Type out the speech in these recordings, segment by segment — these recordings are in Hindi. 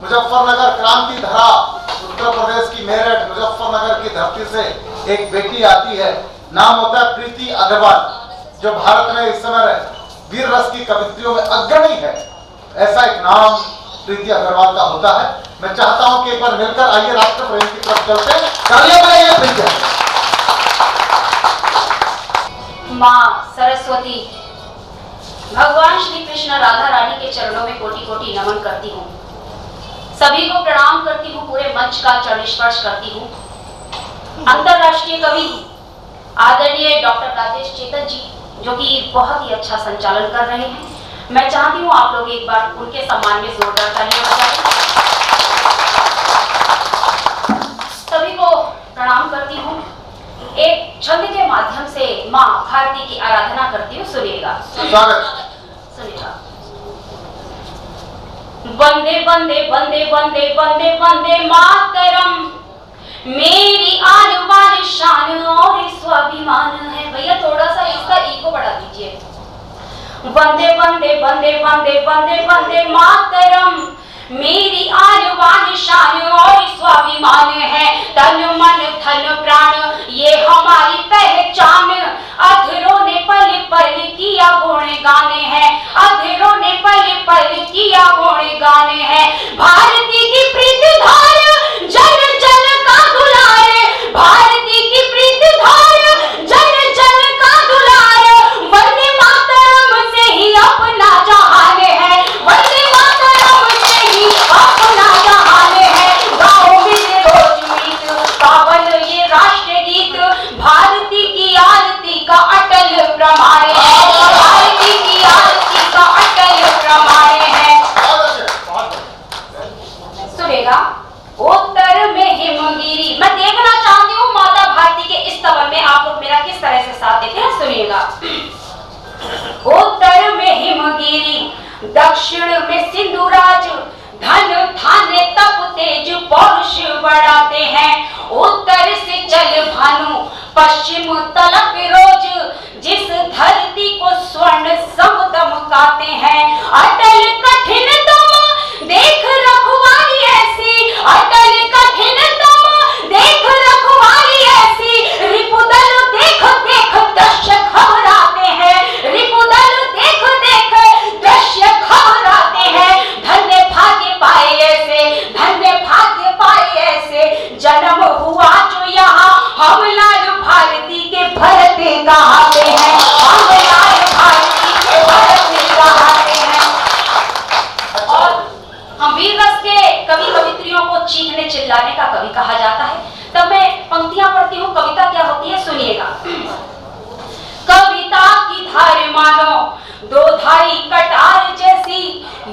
मुजफ्फरनगर क्रांति धरा, उत्तर प्रदेश की मेरठ मुजफ्फरनगर की धरती से एक बेटी आती है, नाम होता है प्रीति अग्रवाल, जो भारत में इस समय वीर रस की कवित्रियों में अग्रणी है। ऐसा एक नाम प्रीति अग्रवाल का होता है। मैं चाहता हूं कि एक बार मिलकर आइए राष्ट्र प्रेम की तरफ चलते हैं। तालियां बजाइए प्रीति। माँ सरस्वती, भगवान श्री कृष्ण राधा रानी के चरणों में कोटि कोटि नमन करती हूँ। सभी को प्रणाम करती हूँ, पूरे मंच का चरण स्पर्श करती हूँ। अंतरराष्ट्रीय कवि आदरणीय डॉक्टर राजेश चेतन जी, जो कि बहुत ही अच्छा संचालन कर रहे हैं, मैं चाहती हूँ आप लोग एक बार उनके सम्मान में जोरदार तालियां बजाएं। सभी को प्रणाम करती हूँ। एक छंद के माध्यम से माँ भारती की आराधना करती हूँ, सुनिएगा। सुनिएगा। वंदे वंदे वंदे वंदे वंदे वंदे मातरम, मेरी आन बान शान और स्वाभिमान है। भैया थोड़ा सा इसका ईको बढ़ा दीजिए। वंदे वंदे वंदे वंदे वंदे वंदे मातरम, मेरी आन बान शान और स्वाभिमान है। तन मन धन प्राण ये हमारी पहचान, अधरों ने पल पल किया गुण गाने हैं, अधरों ने पल पल किया गुण गाने हैं। भारती की प्रीति धार जन जन का दुलार, भारती की प्रीति धार जन जन का दुलार। वंदे मातरम से ही अपना जहान है, वंदे मातरम से ही अपना जहान है। गाओ में रोज मीत पावन ये राष्ट्र गीत, भारती की आरती का अटल प्रमाण है, भारती की आरती का अटल प्रमाण है। सुनेगा। उत्तर में हिमगिरी, मैं देखना चाहती हूँ माता भारती के इस स्तवन में आप लोग मेरा किस तरह से साथ देते हैं, सुनिएगा। उत्तर में हिमगिरी, दक्षिण में सिंधुराज, धन धान्य तप तेज पौरुष बढ़ाते हैं। उत्तर से चल भानु, पश्चिम तलक रोज, जिस धरती को स्वर्ण सम दमकाते हैं। अटल कठिन तुम देख रखवाली ऐसी, अटल कठिन तुम देख रखवाली ऐसी। रिपुदल देख देख दृश्य घबराते हैं, रिपुदल देख देख दृश्य घबराते हैं। धन्य भाग्य पाए ऐसे, धन्य भाग्य पाए ऐसे, जन्म हुआ जो यहाँ हम लाल भारती के भरत कहाते हैं, हम लाल भारती के भरत कहाते हैं। और हम वीर रस के कवि कवित्रियों को चीखने चिल्लाने का कवि कहा जाता है। तब मैं पंक्तियां पढ़ती हूँ, कविता क्या होती है, सुनिएगा। कविता की धार मानो दो धारी कटार जैसी,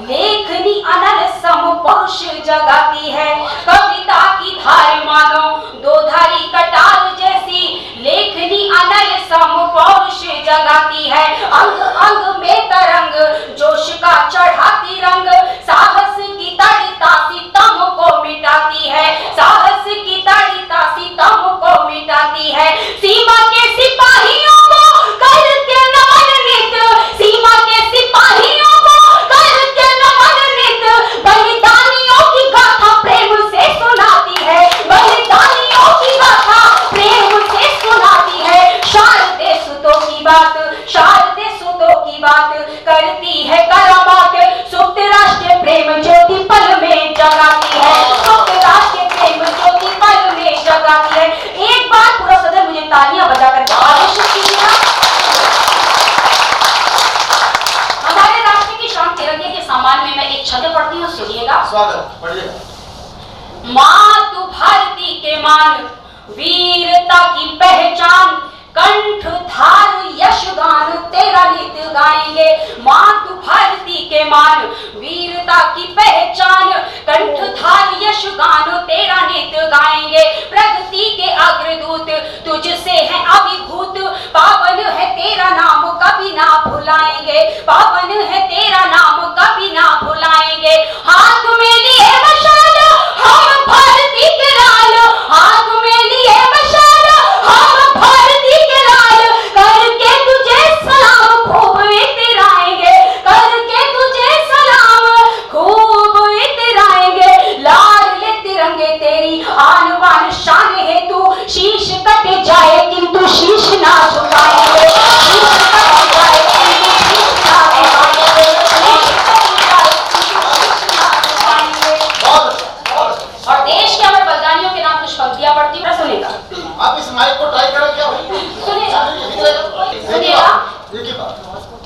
लेखनी अनल सम पौरुष जगाती है। कविता की धार मानो दो धारी कटार जैसी, लेखनी अनल सम पौरुष जगाती है। अंग अंग में तरंग जोश का चढ़ाती रंग, साहस की तड़िता सितम को मिटाती है, साहस की तड़िता सितम को मिटाती है। सीमा के सिपाहियों को करके नमन नित, सीमा के सिपाहियों को करके नमन नित। बलिदानियों की गाथा प्रेम से सुनाती है, बलिदानियों की गाथा प्रेम से सुनाती है। शारदे सुतों की बात, शारदे सुतों की बात करती है करामात। सुप्त राष्ट्र प्रेम ज्योति पल में जगाती है, सुप्त राष्ट्र प्रेम ज्योति पल में जगाती है। एक बार पूरा सदन मुझे तालियां बजाकर आदेशित कीजिएगा। हमारे राष्ट्र की शान तिरंगे के सम्मान में मैं एक छंद पढ़ती हूँ, सुनिएगा। स्वागत, पढ़िए। मातु भारती के मान, वीरता की पहचान, कंठ धार यशगान तेरा नित गाएंगे। मातु भारती के मान, वीरता की पहचान, कंठ धार यशगान तेरा नित गाएंगे। प्रगति के अग्रदूत तुझसे है अभिभूत, पावन है तेरा नाम कभी ना भुलाएंगे, पावन है तेरा नाम कभी ना भुलाएंगे। हाथ में लिए मशाल हम भारती के लाल, हाथ में लिए मशाल हम भारती के लाल। करके तुझे सलाम खूब इतराएंगे, करके तुझे सलाम खूब इतराएंगे। आलवार शान है तू, शीश कट जाए किंतु शीश ना झुकाएंगे, शीश कट जाए किंतु शीश ना झुकाएंगे, शीश कट जाए किंतु शीश ना झुकाएंगे। और देश के अमर बलिदानियों के नाम कुछ पंक्तियां पढ़ती हूँ, सुनेगा। आप इस माइक को ट्राई करें क्या भाई? सुनेगा, सुनेगा।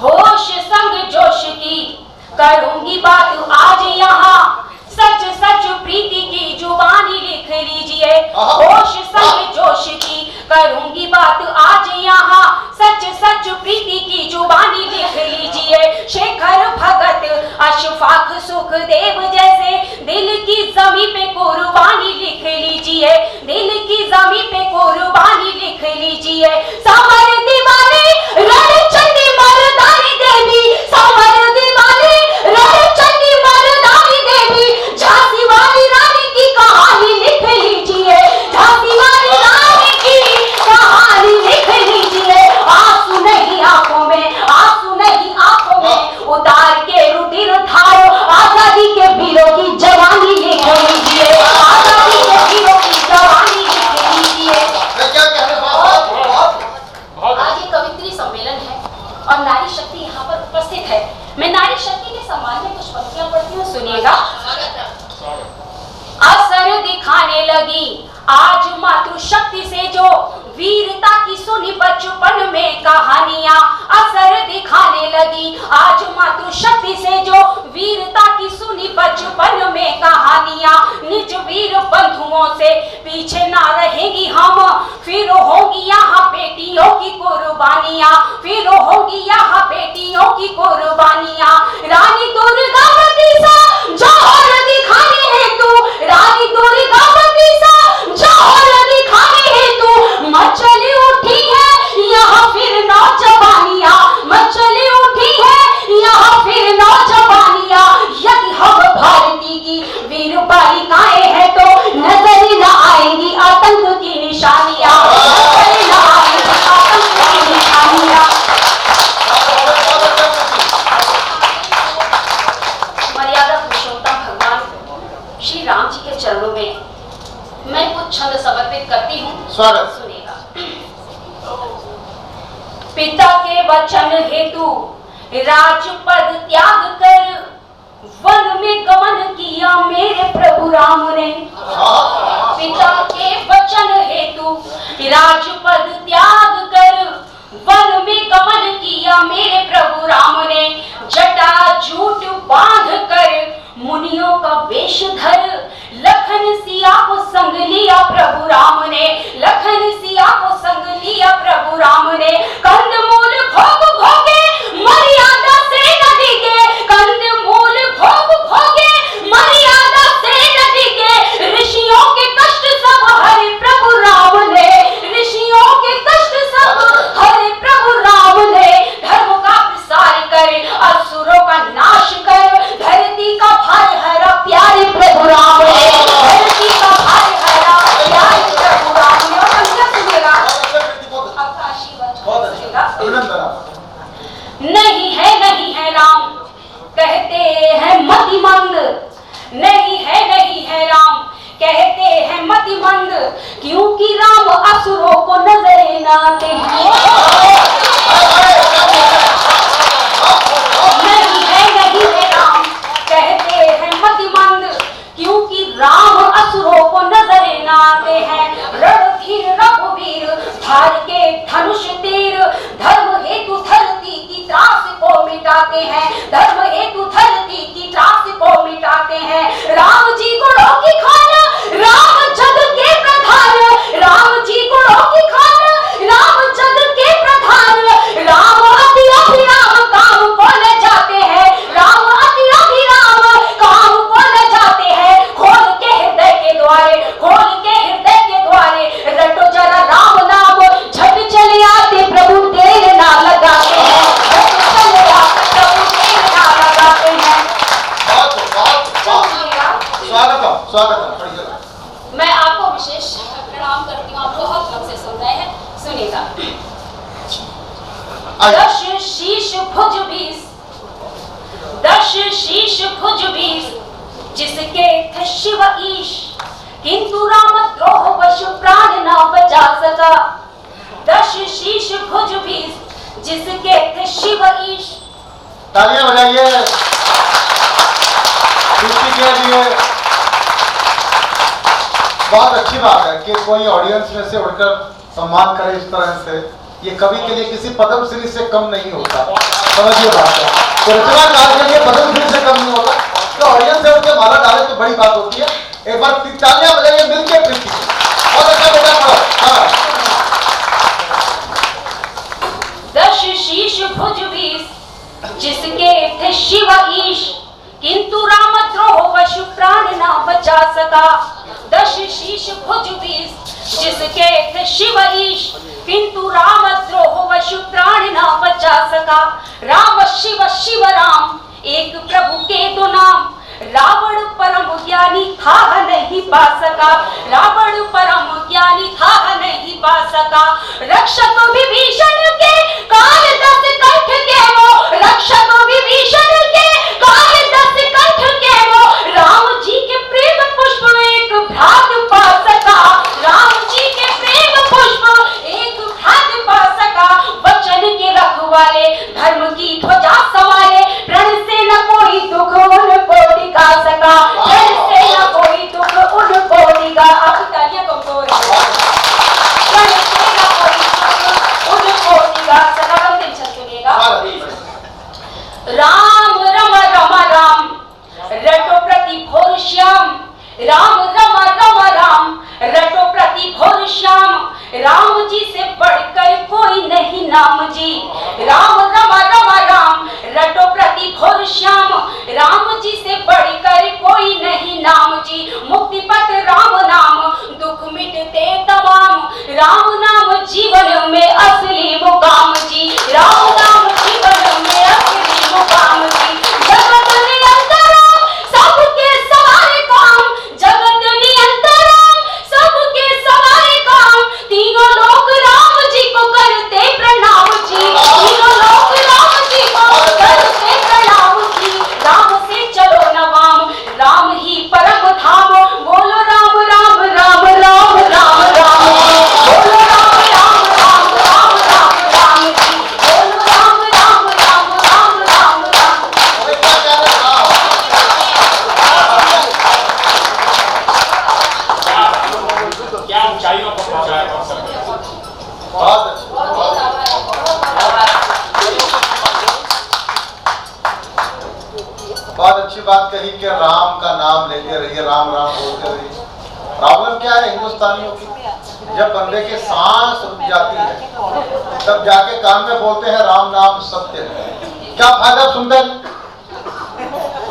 होश संग जोश की करूंगी बात आज यहाँ, सच सच प्रीति की जुबानी लिख लीजिए। होश संग जोश की करूंगी बात आज यहाँ, सच सच प्रीति की जुबानी लिख लीजिए। शेखर भगत अशफाक सुखदेव जैसे दिल की जमी पे कुर्बानी लिख लीजिए, दिल की जमी पे कुर्बानी लिख लीजिए। समर दीवानी रणचंडी मर्दानी देवी, समर दीवानी रणचंडी मर्दानी देवी, झांसी वाली रानी की कहानी लिख लीजिए, झांसी वाली रानी की कहानी लिख लीजिए। आंसू नहीं आंखों में, आंसू नहीं आंखों में, उतार के रुधिर धारो आजादी के वीरों की जवानी लिख लीजिए, आजादी के वीरों की जवानी लिख लीजिए। आज ये कवित्री सम्मेलन है और नारी शक्ति यहाँ पर उपस्थित है। मैं नारी शक्ति के सम्मान में कुछ पंक्तियां पढ़ती हूँ, सुनिएगा। असर दिखाने लगी आज मातृशक्ति से जो, वीरता की सुनी बचपन में कहानियां। असर दिखाने लगी आज मातृशक्ति से जो, वीरता की सुनी बचपन में कहानियां। निज वीर बंधुओं से पीछे ना रहेंगी हम, फिर होंगी यहाँ बेटियों की कुर्बानियां, फिर होंगी यहाँ बेटियों की कुर्बानियां। रानी दुर्गावती सा जौहर दिखाने हेतु, रानी दुर्गावती सा जौहर दिखाने हेतु मचली उठी है यहाँ फिर नौजवानियां, मचली उठी है यहाँ फिर नौजवानियां। यदि हम भारती की वीर बालिकाएं हैं तो नजर न आएंगी आतंक की निशानियां, नजर न आएंगी आतंक की निशानियां। मर्यादा पुरुषोत्तम भगवान श्री राम जी के चरणों में मैं कुछ छंद समर्पित करती हूँ, स्वागत। सुनेगा। पिता के वचन हेतु राजपद त्याग कर वन में गमन किया मेरे प्रभु राम ने। पिता के वचन हेतु राजपद त्याग कर वन में गमन किया मेरे प्रभु राम ने। जटा जूट बांध कर मुनियों का वेश धर लखन सिया को संग लिया प्रभु राम ने, लखन सिया को संग लिया प्रभु राम ने। कंदमूल भोग भोगे मर्यादा से न डिगे, कंदमूल भोग भोगे मर्यादा से न डिगे। ऋषियों के कष्ट सब हरे प्रभु राम ने, ऋषियों के कष्ट सब हरे प्रभु राम ने। धर्म का प्रसार कर असुरों का नाश कर, धरती का भार हरा प्यारे प्रभु राम ने, धरती का भार हरा प्यारे प्रभु राम ने। और अंदर सुनेगा, आकाशी वचन सुनेगा। नहीं है राम कहते हैं मतिमंद, नहीं है राम कहते हैं मतिमंद, क्योंकि राम असुरों को नजरे न आते हैं। नहीं है राम कहते हैं मतिमंद, क्योंकि राम असुरों को नजरे न आते हैं। रणधीर रघुवीर धार के धनुष तीर, धर्म हेतु धरती की त्रास को मिटाते हैं, धर्म हेतु धरती की त्रास को मिटाते हैं। राम जी गुणों की खान, राम जग के प्रधान, राम जी गुणों की खान, राम जग के प्रधान। राम अति अभिराम काम को ले जाते हैं, राम अति अभिराम काम को ले जाते हैं। खोल के हृदय के द्वारे, खोल के हृदय के द्वारे, रटो जरा राम नाम, झट चले आते प्रभु तेरे नाम लगाते हैं, झट चले आते प्रभु तेरे नाम लगाते हैं। स्वागत। मैं आपको विशेष प्रणाम करती हूँ, आप बहुत मन से सुन रहे हैं, सुनिएगा। दश शीश भुज 20, दश शीश भुज 20, जिसके थे शिव ईश, किंतु राम द्रोह वश भुजबीस, जिसके थे शिव ईश। तालियां बजाइए प्रीति के लिए। बहुत अच्छी बात है कि कोई ऑडियंस में से उठकर सम्मान करे इस तरह से। ये कवि के लिए किसी पद्मश्री से कम नहीं होता, समझिए बात है। तो रचनाकार के लिए पद्मश्री से कम नहीं होता, तो ऑडियंस से उनके माला डाले तो बड़ी बात होती है। एक बार तालियां बजाइए मिलके प्रीति। बहुत अच्छा बेटा पढ़ो। दश शीश भुजबीस, जिसके थे शिव ईश, किंतु रामद्रोह वशु प्राण ना बचा सका। दश शीश भुजबीस, जिसके थे शिव ईश, किंतु रामद्रोह वशु प्राण ना बचा सका। राम शिव शिव राम, एक प्रभु के दो नाम। रावण परम ज्ञानी था नहीं पा सका। रावण परम ज्ञानी था नहीं पा सका। रक्षक विभीषण के काल 10 कंठ के वो, रक्षक विभीषण के काल 10 कंठ के वो, राम जी के प्रेम पुष्प एक भ्रात पा सका। राम जी के प्रेम पुष्प एक भ्रात पा सका। वचन के रखवाले, धर्म की ध्वजा संभाले, प्रण से न कोई दुख उनको दिखा सका। प्रण से न कोई दुख उनको दिखा। आप तालियां कमजोर है। प्रण से न कोई दुख उनको दिखा सका। अंतिम छंद सुनिएगा। राम रम रम राम, रटो प्रति भोर श्याम। राम रम रम राम, रटो प्रति भोर श्याम। राम जी से बढ़कर कोई नहीं नाम जी। राम रम रम राम, रटो प्रति भोर श्याम। राम जी से बढ़कर कोई नहीं नाम जी। मुक्ति पथ राम नाम, दुख मिटते तमाम। राम नाम जीवन में असली मुकाम जी। राम नाम जीवन में असली मुकाम जी। जगत नियंतराम, सबके सवारे काम। जगत नियंतराम, सबके सवारे काम। तीनों लोग राम जी को करते प्रणाम जी। तीनों लोग राम जी को करते प्रणाम जी। राम से चलो न वाम, राम ही परम धाम। बोलो राम राम राम राम राम राम। बोलो राम राम राम राम राम राम जी। बोलो राम राम राम राम राम राम। क्या ऊंचाइयों पर पहुंचाया बहुत अच्छी बहुत अच्छी बात कही कि राम का नाम लेते रहिए, राम राम बोलते रहिए। प्रॉब्लम क्या है हिंदुस्तानियों की, जब बंदे की सांस रुक जाती है तब जाके कान में बोलते हैं राम नाम सत्य है। क्या फायदा सुनते हैं?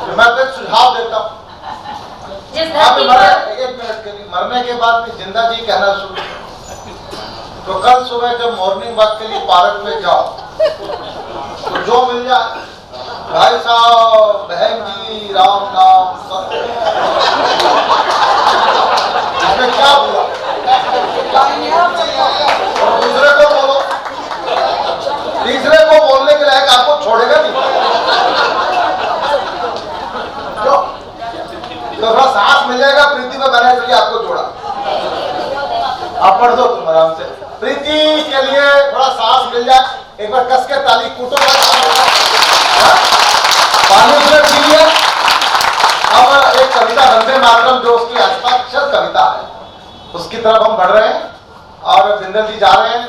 तो मैं तो एक सुझाव देता हूँ, जिस आप धरती मरे पर 1 मिनट के लिए, मरने के बाद भी जिंदा जी कहना शुरू, तो कल सुबह जब मॉर्निंग वॉक के लिए पार्क में जाओ तो जो मिल जाए, भाई साहब बहन जी राम नाम सत्य, इसमें क्या हुआ? और दूसरे को बोलो, तीसरे को बोलने के लायक आपको छोड़ेगा नहीं। तो थोड़ा सांस मिल जाएगा, प्रीति में बने इसलिए आपको जोड़ा। आप पढ़ दो तुम आराम से, प्रीति के लिए थोड़ा सांस मिल जाए। एक बार कस के ताली कूटो, पानी में पी लिया। अब एक कविता वंदे मातरम जो उसकी हस्ताक्षर कविता है, उसकी तरफ हम बढ़ रहे हैं और बिंदल जी जा रहे हैं,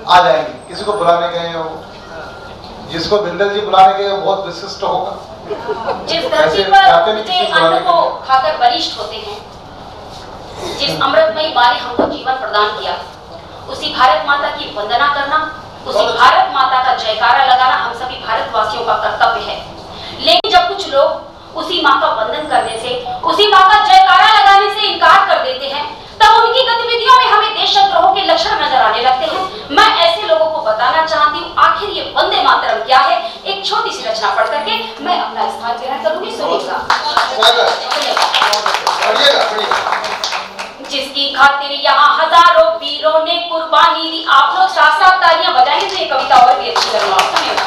आ जाएंगे। किसी को बुलाने गए हैं वो, जिसको बिंदल जी बुलाने गए वो बहुत विशिष्ट होगा। जिस धरती पर उनके अन्न को खाकर बलिष्ठ होते हैं, जिस अमृतमयी माँ ने हमको जीवन प्रदान किया, उसी भारत माता की वंदना करना, उसी भारत माता का जयकारा लगाना हम सभी भारतवासियों का कर्तव्य है। लेकिन जब कुछ लोग उसी माँ का वंदन करने से, उसी माँ का जयकारा लगाने से इनकार कर देते हैं, तब उनकी गतिविधियों में हमें देशद्रोह के लक्षण नजर आने लगते हैं। मैं ऐसे लोगों को बताना चाहती हूँ आखिर ये वंदे मातरम क्या है। एक छोटी सी रचना पढ़ करके मैं अपना स्थान ग्रहण करूंगी, सुनिएगा। जिसकी खातिर यहाँ हजारों वीरों ने कुर्बानी दी। आप लोग साथ साथ तालियां बजाएंगे तो ये कविता और भी अच्छी लगेगी, सुनिएगा।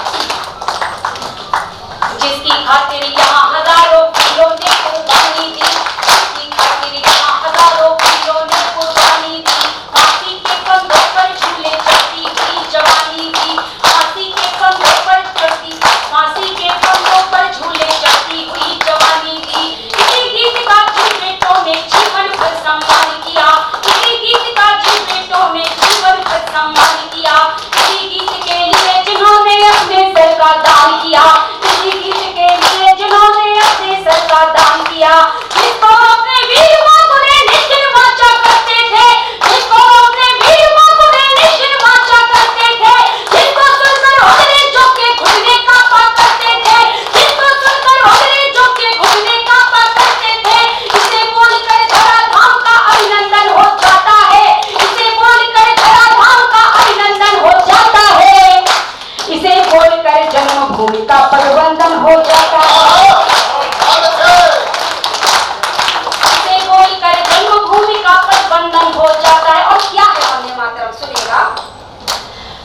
जिसकी खातिर यहाँ हजारों वीरों ने कुर्बानी दी, जिसकी खातिर यहाँ हजारों वीरों ने कुर्बानी दी, फांसी के कंधों पर झूले चलती हुई जवानी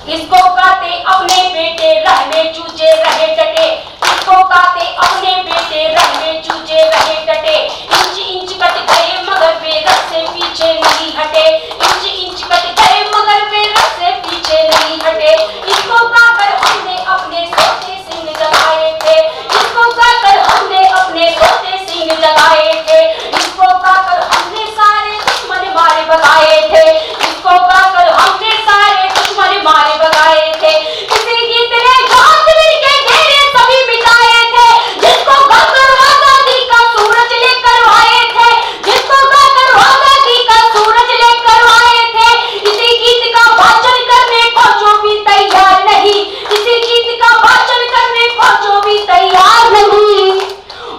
इसको कहते अपने बेटे रह में चूजे रहे डटे, इसको कहते अपने बेटे रह में चूजे रहे डटे। इंच इंच कट गए मगर वे रस से पीछे नहीं हटे, इंच इंच कट गए मगर वे रस से पीछे नहीं हटे। इसको कहकर हमने अपने सोते सिंह जगाए थे, इसको कहकर हमने अपने सोते सिंह जगाए थे, इसको कहकर हमने सारे दुश्मन मारे भगाए थे, इसको कहकर हमने सारे दुश्मन मारे भगाए थे। किसी गीत ने काश्मीर के घेरे सभी मिटाए थे, जिसको गाकर आजादी का सूरज लेकर आए थे, जिसको गाकर आजादी का सूरज लेकर आए थे। इसी गीत का वाचन करने को जो भी तैयार नहीं, इसी गीत का वाचन करने को जो भी तैयार नहीं,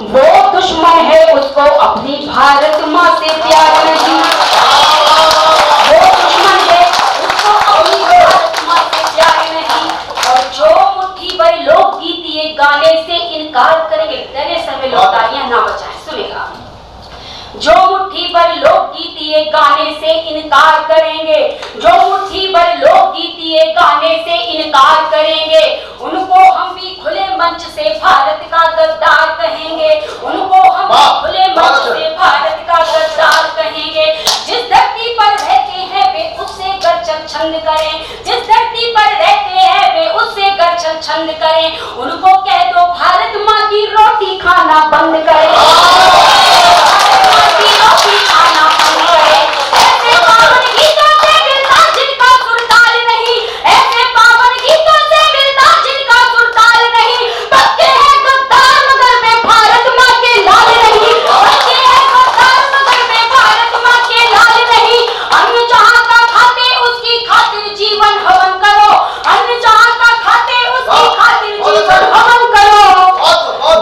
वो दुश्मन है उसको अपनी भारत माँ से प्यार नहीं। वो दुश्मन है उसको अपनी भारत माँ से प्यार नहीं। और जो मुट्ठी भर लोकगीत ये गाने से इनकार करेंगे, तेरे समय लोग तालियां ना बजाएं, सुनेगा। जो मुट्ठी भर लोकगीत ये गाने से इनकार करेंगे, जो मुट्ठी भर लोकगीत ये गाने से इनकार करेंगे, उनको हम भी खुले मंच से भारत का गद्दार कहेंगे, उनको हम भी खुले मंच से भारत का गद्दार कहेंगे। जिस धरती पर रहते हैं वे उससे गर्जन छंद करें, जिस धरती पर रहते हैं वे उससे गर्जन छंद करें। उनको कह दो भारत माँ की रोटी खाना बंद करें, रोटी खाना बंद करें। ऐसे पावन गीतों से मिलता जिनका सुरताल नहीं, ऐसे पावन गीतों से मिलता जिनका सुरताल नहीं। पक्के हैं गद्दार मगर वे भारत माँ के लाल नहीं, पक्के हैं गद्दार मगर वे भारत माँ के लाल नहीं। अन्न जहाँ का खाते उसकी खातिर जीवन हवन करो, अन्न जहाँ का खाते उसकी खातिर जीवन हवन करो।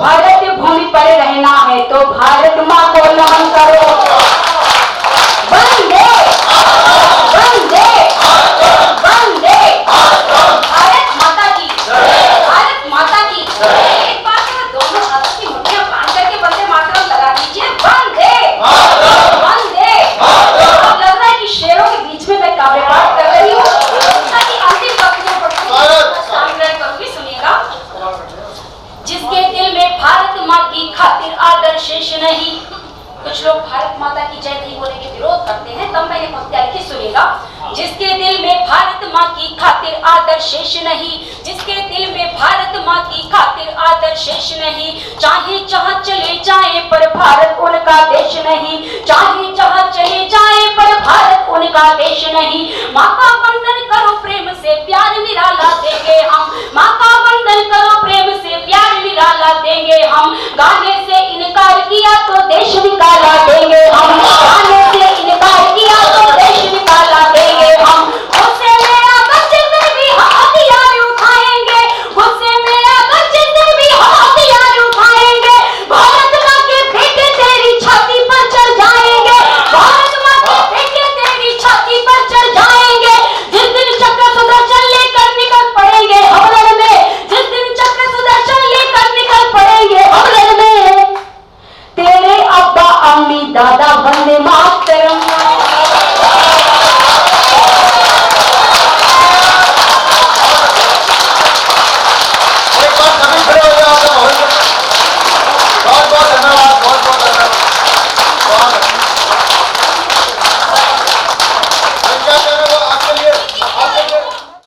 भारत भूमि पर रहना है तो भारत माँ को नमन करो। वंदे वंदे वंदे भारत माता की, भारत माता की। एक बार दोनों हाथों की मुट्ठियां बांध करके वंदे मातरम लगा दीजिए। वंदे वंदे। अब लग रहा है कि शेरों के बीच में मैं काव्य पाठ कर रही हूँ, ताकि अंतिम पंक्ति में शामिल करूंगी, सुनिएगा। जिसके दिल में भारत माँ की खातिर आदर शेष नहीं, कुछ लोग भारत माता की जय नहीं बोले के विरोध करते हैं, तब मैंने पंक्तियां लिखी, सुनेगा। जिसके दिल में भारत माँ की खातिर आदर शेष नहीं, जिसके दिल में भारत माँ की खातिर आदर शेष नहीं, चाहे जहाँ चले जाए पर भारत उनका देश नहीं, चाहे जहाँ चले जाए पर भारत उनका देश नहीं। माँ का वंदन करो प्रेम से प्यार निराला देंगे हम, माँ का वंदन करो प्रेम से प्यार निराला देंगे हम। गाने से इनकार किया तो देश निकाला